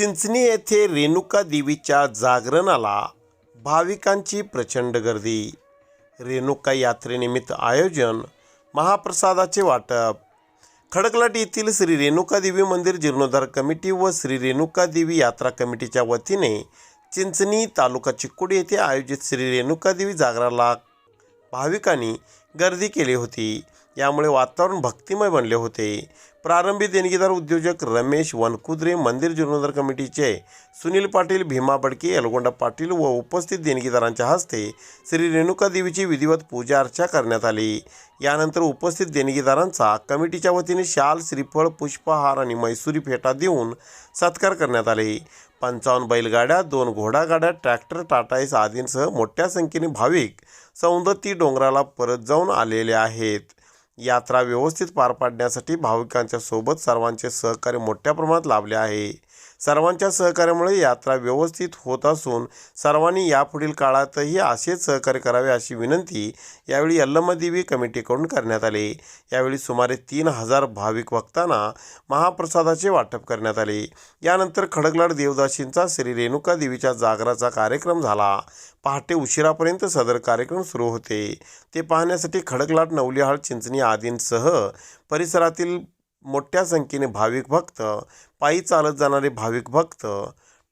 चिंचणी येथे रेणुका देवीच्या जागरणाला भाविकांची प्रचंड गर्दी। रेणुका यात्रेनिमित्त आयोजन, महाप्रसादाचे वाटप। खडकलाट येथील श्री रेणुका देवी मंदिर जीर्णोद्धार कमिटी व श्री रेणुका देवी यात्रा कमिटीच्या वतीने चिंचणी तालुका चिकोडी येथे आयोजित श्री रेणुका देवी जागरणाला भाविकांनी गर्दी केली होती। यामुळे वातावरण भक्तिमय बनले होते। प्रारंभी देणगीदार उद्योजक रमेश वनकुद्रे, मंदिर जीर्णोद्धार कमिटीचे सुनील पाटील, भीमा बडके, यलगोंडा पाटील व उपस्थित देणगीदारांच्या हस्ते श्री रेणुका देवीची विधिवत पूजा अर्चा करण्यात आली। यानंतर उपस्थित देणगीदारांचा कमिटीच्या वतीने शाल, श्रीफळ, पुष्पहार आणि मैसुरी फेटा देऊन सत्कार करण्यात आले। 55 बैलगाड्या, 2 घोडागाड्या, ट्रॅक्टर, टाटा एस आदींसह मोठ्या संख्येने भाविक सौंदती डोंगराला परत जाऊन आलेले आहेत। यात्रा व्यवस्थित पार पाडण्यासाठी भाविकांच्या सोबत सर्वांचे सहकार्य मोठ्या प्रमाणात लाभले आहे। सर्वांच्या सहकार्यामुळे यात्रा व्यवस्थित होत असून सर्वांनी यापुढील काळातही असेच सहकार्य करावे अशी विनंती यावेळी यल्लम्मा देवी कमिटीकडून करण्यात आली। यावेळी सुमारे 3000 भाविक भक्तांना महाप्रसादाचे वाटप करण्यात आले। यानंतर खडकलाट देवदासींचा श्री रेणुका देवीच्या जागराचा कार्यक्रम झाला। पहाटे उशिरापर्यंत सदर कार्यक्रम सुरू होते। ते पाहण्यासाठी खडकलाट, नवलिहाळ, चिंचणी आदींसह परिसरातील मोठ्या संख्येने भाविक भक्त, पायी चालत जाणारे भाविक भक्त,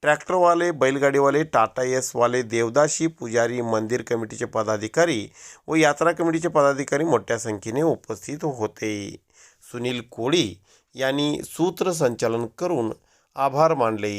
ट्रॅक्टरवाले, बैलगाडीवाले, टाटा एसवाले, देवदासी, पुजारी, मंदिर कमिटीचे पदाधिकारी व यात्रा कमिटीचे पदाधिकारी मोठ्या संख्येने उपस्थित होते। सुनील कोळी यांनी सूत्रसंचालन करून आभार मानले।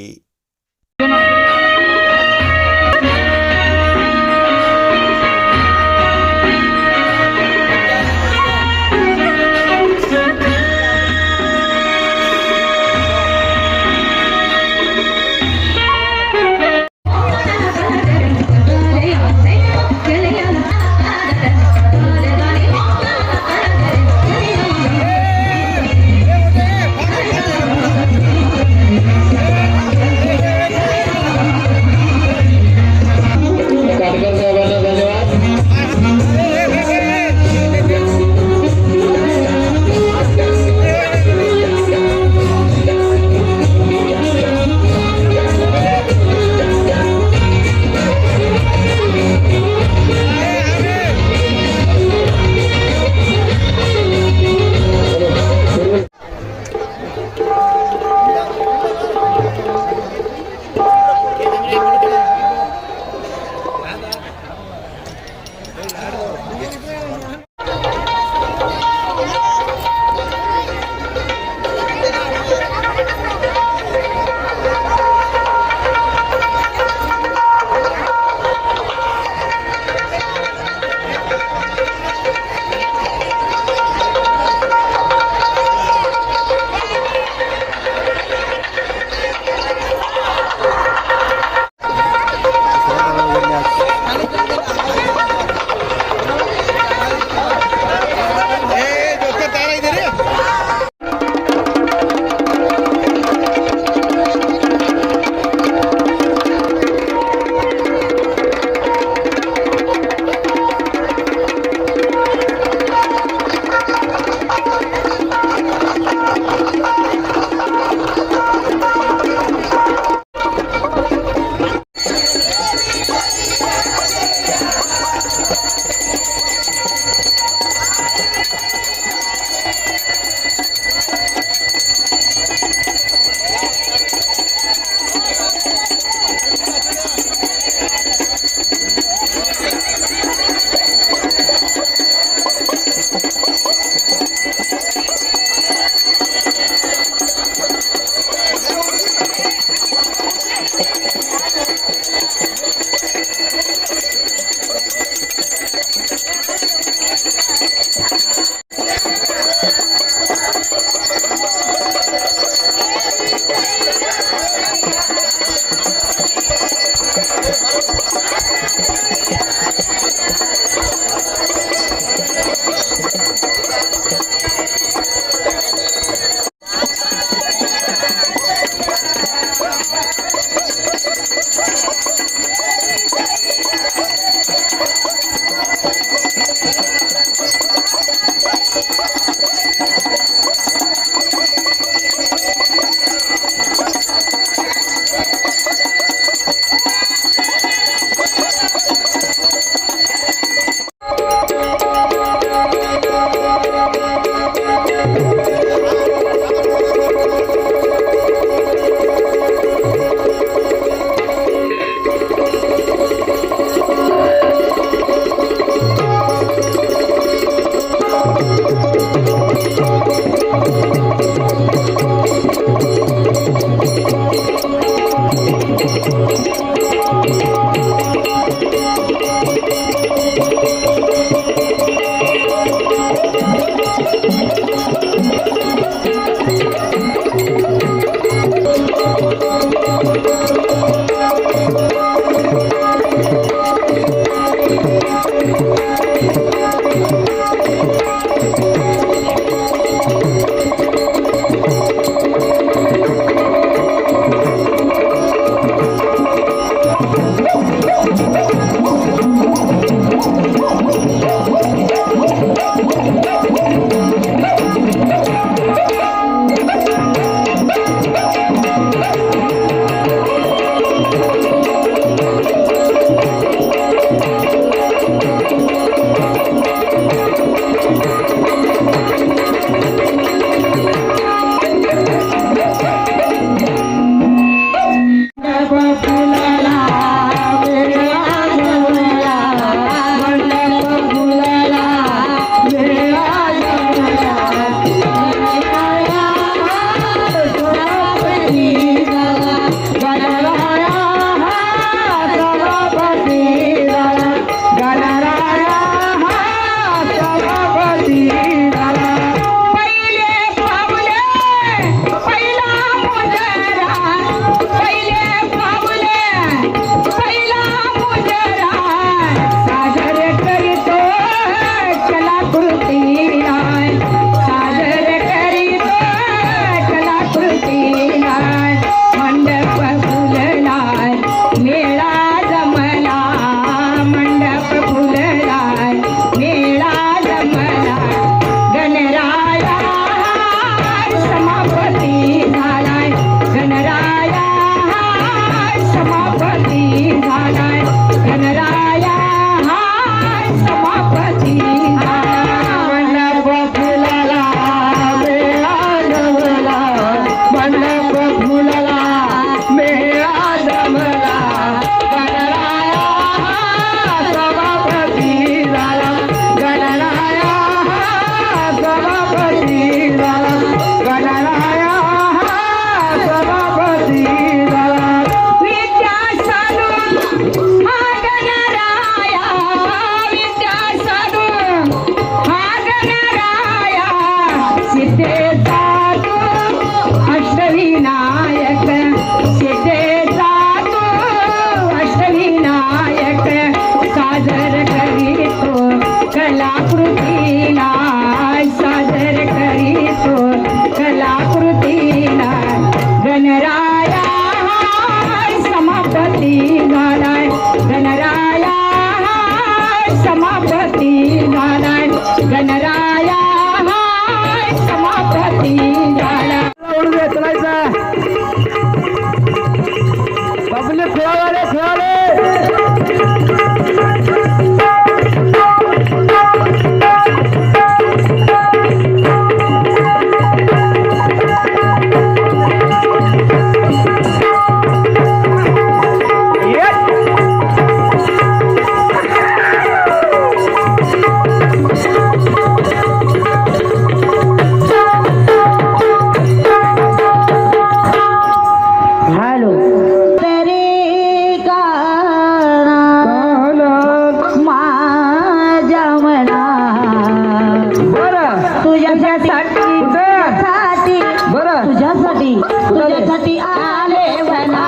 तुझ्यासाठी आले वना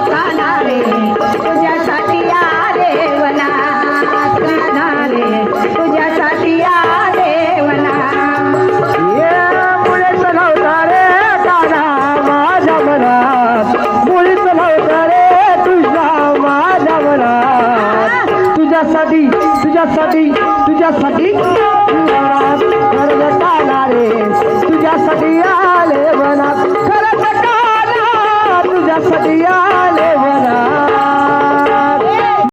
कानारे, तुझ्यासाठी आले वना कानारे, तुझ्यासाठी आले वना. ये मुळीच नव्हता रे काना माझ्या मनात, मुळीच नव्हता रे तुझा माझ्या मनात. तुझ्यासाठी तुझ्यासाठी तुझ्यासाठी काना रे, तुझ्यासाठी